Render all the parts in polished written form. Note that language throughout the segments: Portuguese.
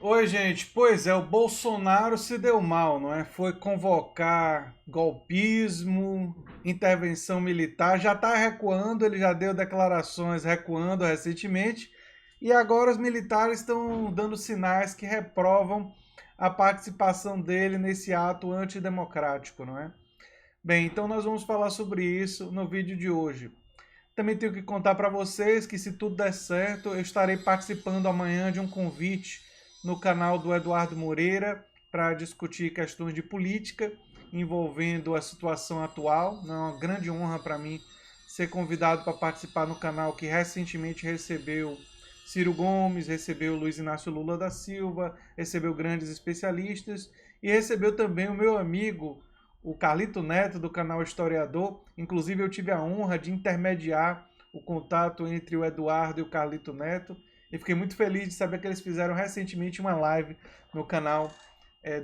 Oi, gente. Pois é, o Bolsonaro se deu mal, não é? Foi convocar golpismo, intervenção militar, já está recuando, ele já deu declarações recuando recentemente, e agora os militares estão dando sinais que reprovam a participação dele nesse ato antidemocrático, não é? Bem, então nós vamos falar sobre isso no vídeo de hoje. Também tenho que contar para vocês que, se tudo der certo, eu estarei participando amanhã de um convite no canal do Eduardo Moreira para discutir questões de política envolvendo a situação atual. É uma grande honra para mim ser convidado para participar no canal que recentemente recebeu Ciro Gomes, recebeu Luiz Inácio Lula da Silva, recebeu grandes especialistas e recebeu também o meu amigo o Carlito Neto, do canal Historiador. Inclusive, eu tive a honra de intermediar o contato entre o Eduardo e o Carlito Neto. E fiquei muito feliz de saber que eles fizeram recentemente uma live no canal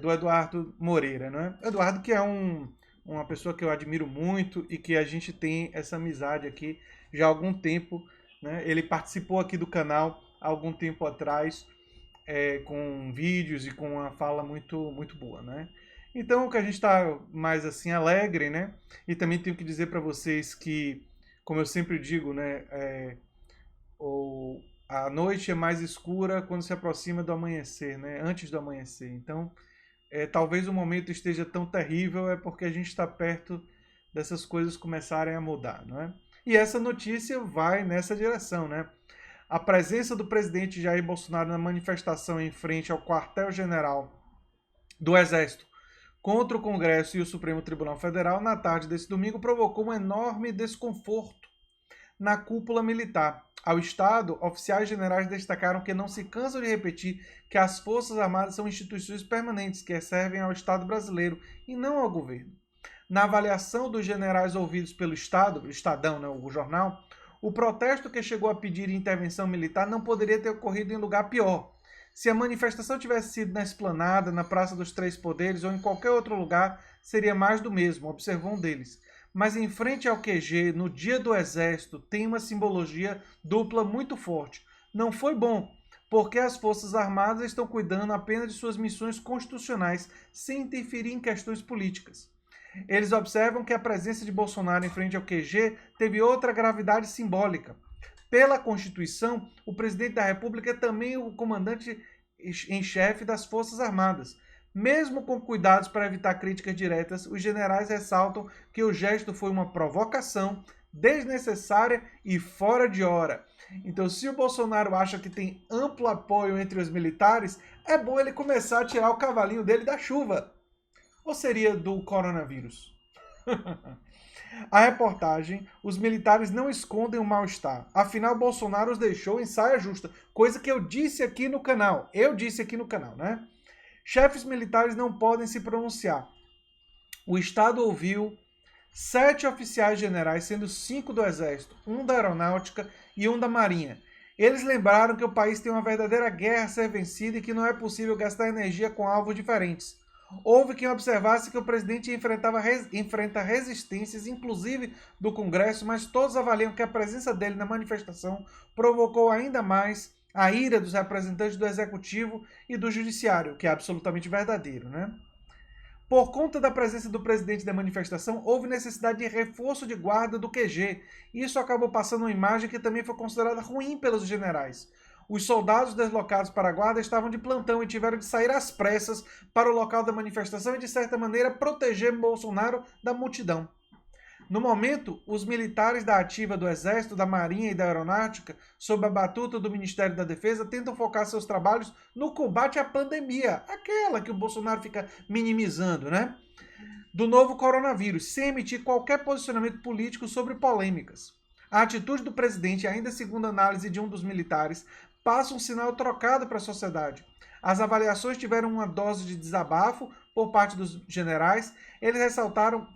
do Eduardo Moreira. Né? Eduardo, que é uma pessoa que eu admiro muito e que a gente tem essa amizade aqui já há algum tempo. Né? Ele participou aqui do canal há algum tempo atrás, com vídeos e com uma fala muito, muito boa. Né? Então, o que a gente está mais assim alegre, né? E também tenho que dizer para vocês que, como eu sempre digo, né, a noite é mais escura quando se aproxima do amanhecer, né? Antes do amanhecer. Então, talvez o momento esteja tão terrível é porque a gente está perto dessas coisas começarem a mudar, não é? E essa notícia vai nessa direção, né? A presença do presidente Jair Bolsonaro na manifestação em frente ao quartel-general do Exército contra o Congresso e o Supremo Tribunal Federal na tarde desse domingo provocou um enorme desconforto na cúpula militar. Ao Estado, oficiais generais destacaram que não se cansam de repetir que as Forças Armadas são instituições permanentes que servem ao Estado brasileiro e não ao governo. Na avaliação dos generais ouvidos pelo Estado, Estadão, né, o jornal, o protesto que chegou a pedir intervenção militar não poderia ter ocorrido em lugar pior. Se a manifestação tivesse sido na Esplanada, na Praça dos Três Poderes ou em qualquer outro lugar, seria mais do mesmo, observou um deles. Mas em frente ao QG, no dia do Exército, tem uma simbologia dupla muito forte. Não foi bom, porque as Forças Armadas estão cuidando apenas de suas missões constitucionais, sem interferir em questões políticas. Eles observam que a presença de Bolsonaro em frente ao QG teve outra gravidade simbólica. Pela Constituição, o presidente da República é também o comandante em chefe das Forças Armadas. Mesmo com cuidados para evitar críticas diretas, os generais ressaltam que o gesto foi uma provocação desnecessária e fora de hora. Então, se o Bolsonaro acha que tem amplo apoio entre os militares, é bom ele começar a tirar o cavalinho dele da chuva. Ou seria do coronavírus? A reportagem, os militares não escondem o mal-estar. Afinal, Bolsonaro os deixou em saia justa, coisa que eu disse aqui no canal. Eu disse aqui no canal, né? Chefes militares não podem se pronunciar. O Estado ouviu 7 oficiais generais, sendo 5 do Exército, um da Aeronáutica e um da Marinha. Eles lembraram que o país tem uma verdadeira guerra a ser vencida e que não é possível gastar energia com alvos diferentes. Houve quem observasse que o presidente enfrenta resistências, inclusive do Congresso, mas todos avaliam que a presença dele na manifestação provocou ainda mais a ira dos representantes do Executivo e do Judiciário, que é absolutamente verdadeiro, né? Por conta da presença do presidente da manifestação, houve necessidade de reforço de guarda do QG. Isso acabou passando uma imagem que também foi considerada ruim pelos generais. Os soldados deslocados para a guarda estavam de plantão e tiveram de sair às pressas para o local da manifestação e, de certa maneira, proteger Bolsonaro da multidão. No momento, os militares da ativa do Exército, da Marinha e da Aeronáutica, sob a batuta do Ministério da Defesa, tentam focar seus trabalhos no combate à pandemia, aquela que o Bolsonaro fica minimizando, né? Do novo coronavírus, sem emitir qualquer posicionamento político sobre polêmicas. A atitude do presidente, ainda segundo a análise de um dos militares, passa um sinal trocado para a sociedade. As avaliações tiveram uma dose de desabafo por parte dos generais. Eles ressaltaram,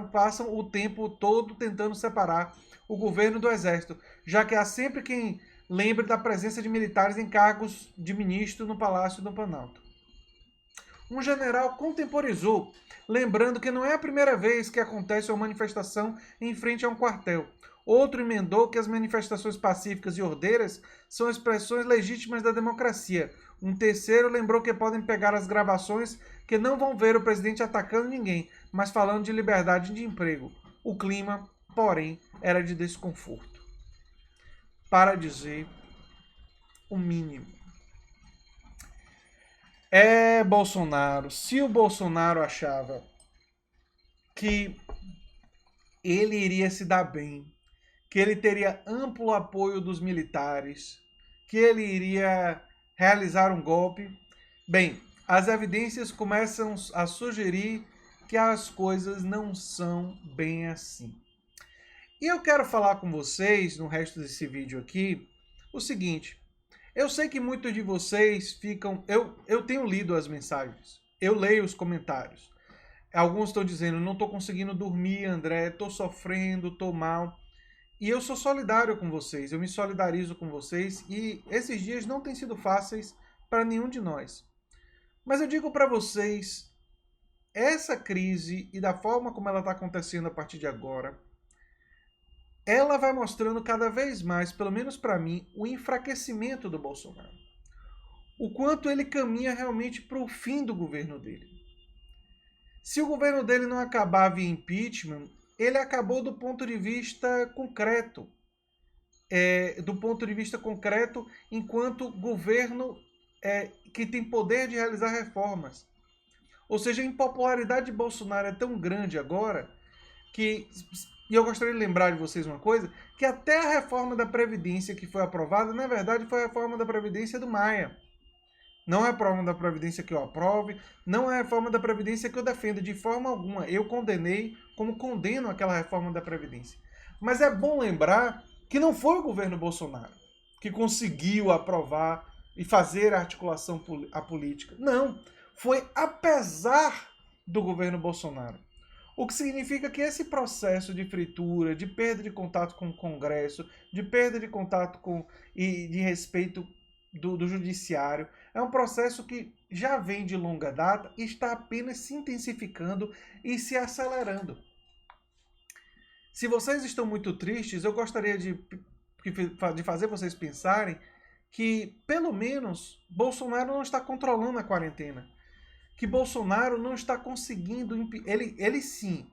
passam o tempo todo tentando separar o governo do Exército, já que há sempre quem lembre da presença de militares em cargos de ministro no Palácio do Planalto. Um general contemporizou, lembrando que não é a primeira vez que acontece uma manifestação em frente a um quartel. Outro emendou que as manifestações pacíficas e ordeiras são expressões legítimas da democracia. Um terceiro lembrou que podem pegar as gravações que não vão ver o presidente atacando ninguém, mas falando de liberdade de emprego. O clima, porém, era de desconforto. Para dizer o mínimo. Bolsonaro. Se o Bolsonaro achava que ele iria se dar bem, que ele teria amplo apoio dos militares, que ele iria realizar um golpe, bem, as evidências começam a sugerir que as coisas não são bem assim. E eu quero falar com vocês, no resto desse vídeo aqui, o seguinte. Eu sei que muitos de vocês ficam... Eu tenho lido as mensagens, eu leio os comentários. Alguns estão dizendo, não estou conseguindo dormir, André, estou sofrendo, estou mal. E eu sou solidário com vocês, eu me solidarizo com vocês e esses dias não têm sido fáceis para nenhum de nós. Mas eu digo para vocês, essa crise e da forma como ela está acontecendo a partir de agora, ela vai mostrando cada vez mais, pelo menos para mim, o enfraquecimento do Bolsonaro. O quanto ele caminha realmente para o fim do governo dele. Se o governo dele não acabar via impeachment, ele acabou do ponto de vista concreto. Do ponto de vista concreto, enquanto governo que tem poder de realizar reformas. Ou seja, a impopularidade de Bolsonaro é tão grande agora que... E eu gostaria de lembrar de vocês uma coisa, que até a reforma da Previdência que foi aprovada, na verdade, foi a reforma da Previdência do Maia. Não é a reforma da Previdência que eu aprove, não é a reforma da Previdência que eu defendo de forma alguma. Eu condenei, como condeno aquela reforma da Previdência. Mas é bom lembrar que não foi o governo Bolsonaro que conseguiu aprovar e fazer a articulação política. Não, foi apesar do governo Bolsonaro. O que significa que esse processo de fritura, de perda de contato com o Congresso, de perda de contato com e de respeito do judiciário, é um processo que já vem de longa data e está apenas se intensificando e se acelerando. Se vocês estão muito tristes, eu gostaria de fazer vocês pensarem que, pelo menos, Bolsonaro não está controlando a quarentena. Que Bolsonaro não está conseguindo... Ele sim,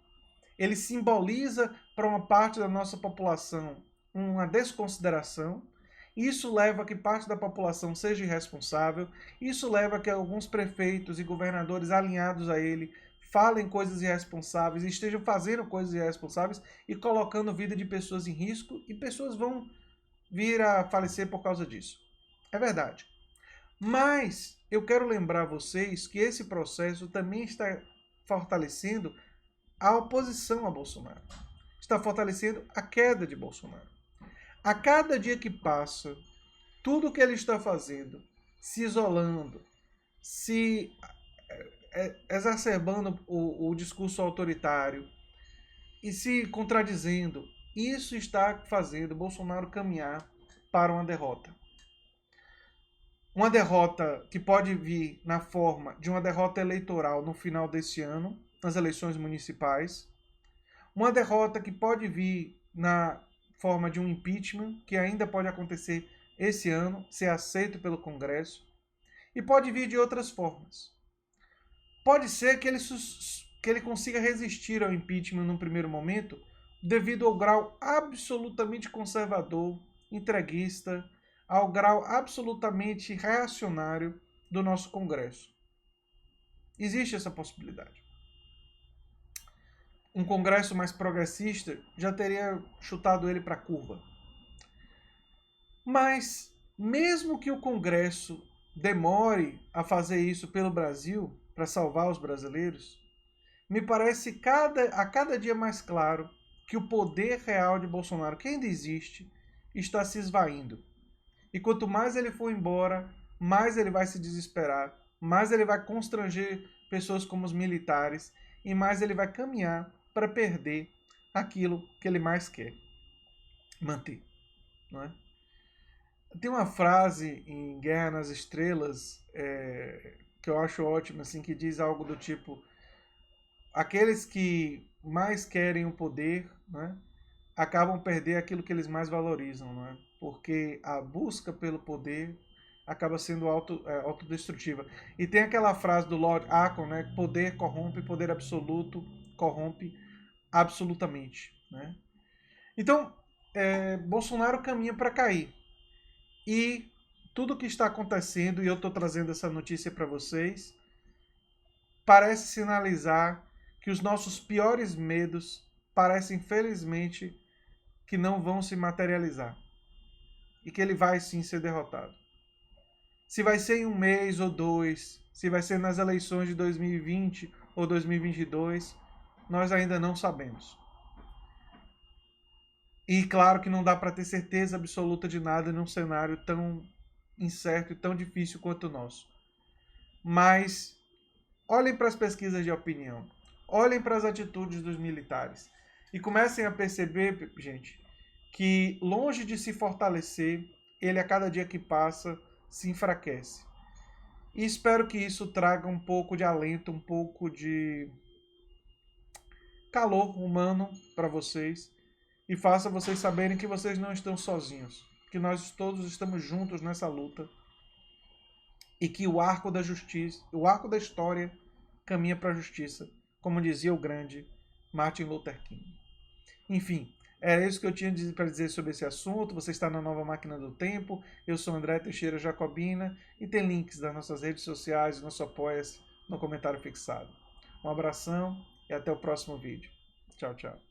ele simboliza para uma parte da nossa população uma desconsideração. Isso leva a que parte da população seja irresponsável. Isso leva a que alguns prefeitos e governadores alinhados a ele falem coisas irresponsáveis, estejam fazendo coisas irresponsáveis e colocando a vida de pessoas em risco, e pessoas vão vir a falecer por causa disso. É verdade. Mas eu quero lembrar vocês que esse processo também está fortalecendo a oposição a Bolsonaro. Está fortalecendo a queda de Bolsonaro. A cada dia que passa, tudo que ele está fazendo, se isolando, se exacerbando o discurso autoritário e se contradizendo, isso está fazendo Bolsonaro caminhar para uma derrota. Uma derrota que pode vir na forma de uma derrota eleitoral no final desse ano, nas eleições municipais. Uma derrota que pode vir na forma de um impeachment, que ainda pode acontecer esse ano, ser aceito pelo Congresso. E pode vir de outras formas. Pode ser que ele consiga resistir ao impeachment num primeiro momento, devido ao grau absolutamente conservador, entreguista, ao grau absolutamente reacionário do nosso Congresso. Existe essa possibilidade. Um Congresso mais progressista já teria chutado ele para a curva. Mas, mesmo que o Congresso demore a fazer isso pelo Brasil, para salvar os brasileiros, me parece a cada dia mais claro que o poder real de Bolsonaro, que ainda existe, está se esvaindo. E quanto mais ele for embora, mais ele vai se desesperar, mais ele vai constranger pessoas como os militares e mais ele vai caminhar para perder aquilo que ele mais quer manter. Não é? Tem uma frase em Guerra nas Estrelas que eu acho ótima, assim, que diz algo do tipo: aqueles que mais querem o poder, né, acabam perdendo aquilo que eles mais valorizam, não é? Porque a busca pelo poder acaba sendo autodestrutiva. E tem aquela frase do Lord Acton, né? Poder corrompe, poder absoluto corrompe absolutamente, né? Então, Bolsonaro caminha para cair. E tudo que está acontecendo, e eu estou trazendo essa notícia para vocês, parece sinalizar que os nossos piores medos parecem, infelizmente, que não vão se materializar. E que ele vai sim ser derrotado. Se vai ser em um mês ou dois, se vai ser nas eleições de 2020 ou 2022, nós ainda não sabemos. E claro que não dá para ter certeza absoluta de nada num cenário tão incerto e tão difícil quanto o nosso. Mas olhem para as pesquisas de opinião, olhem para as atitudes dos militares e comecem a perceber, gente, que longe de se fortalecer, ele a cada dia que passa se enfraquece. E espero que isso traga um pouco de alento, um pouco de calor humano para vocês e faça vocês saberem que vocês não estão sozinhos, que nós todos estamos juntos nessa luta e que o arco da justiça, o arco da história caminha para a justiça, como dizia o grande Martin Luther King. Enfim, era isso que eu tinha para dizer sobre esse assunto. Você está na Nova Máquina do Tempo. Eu sou André Teixeira Jacobina e tem links das nossas redes sociais e nosso apoia-se no comentário fixado. Um abração e até o próximo vídeo. Tchau, tchau.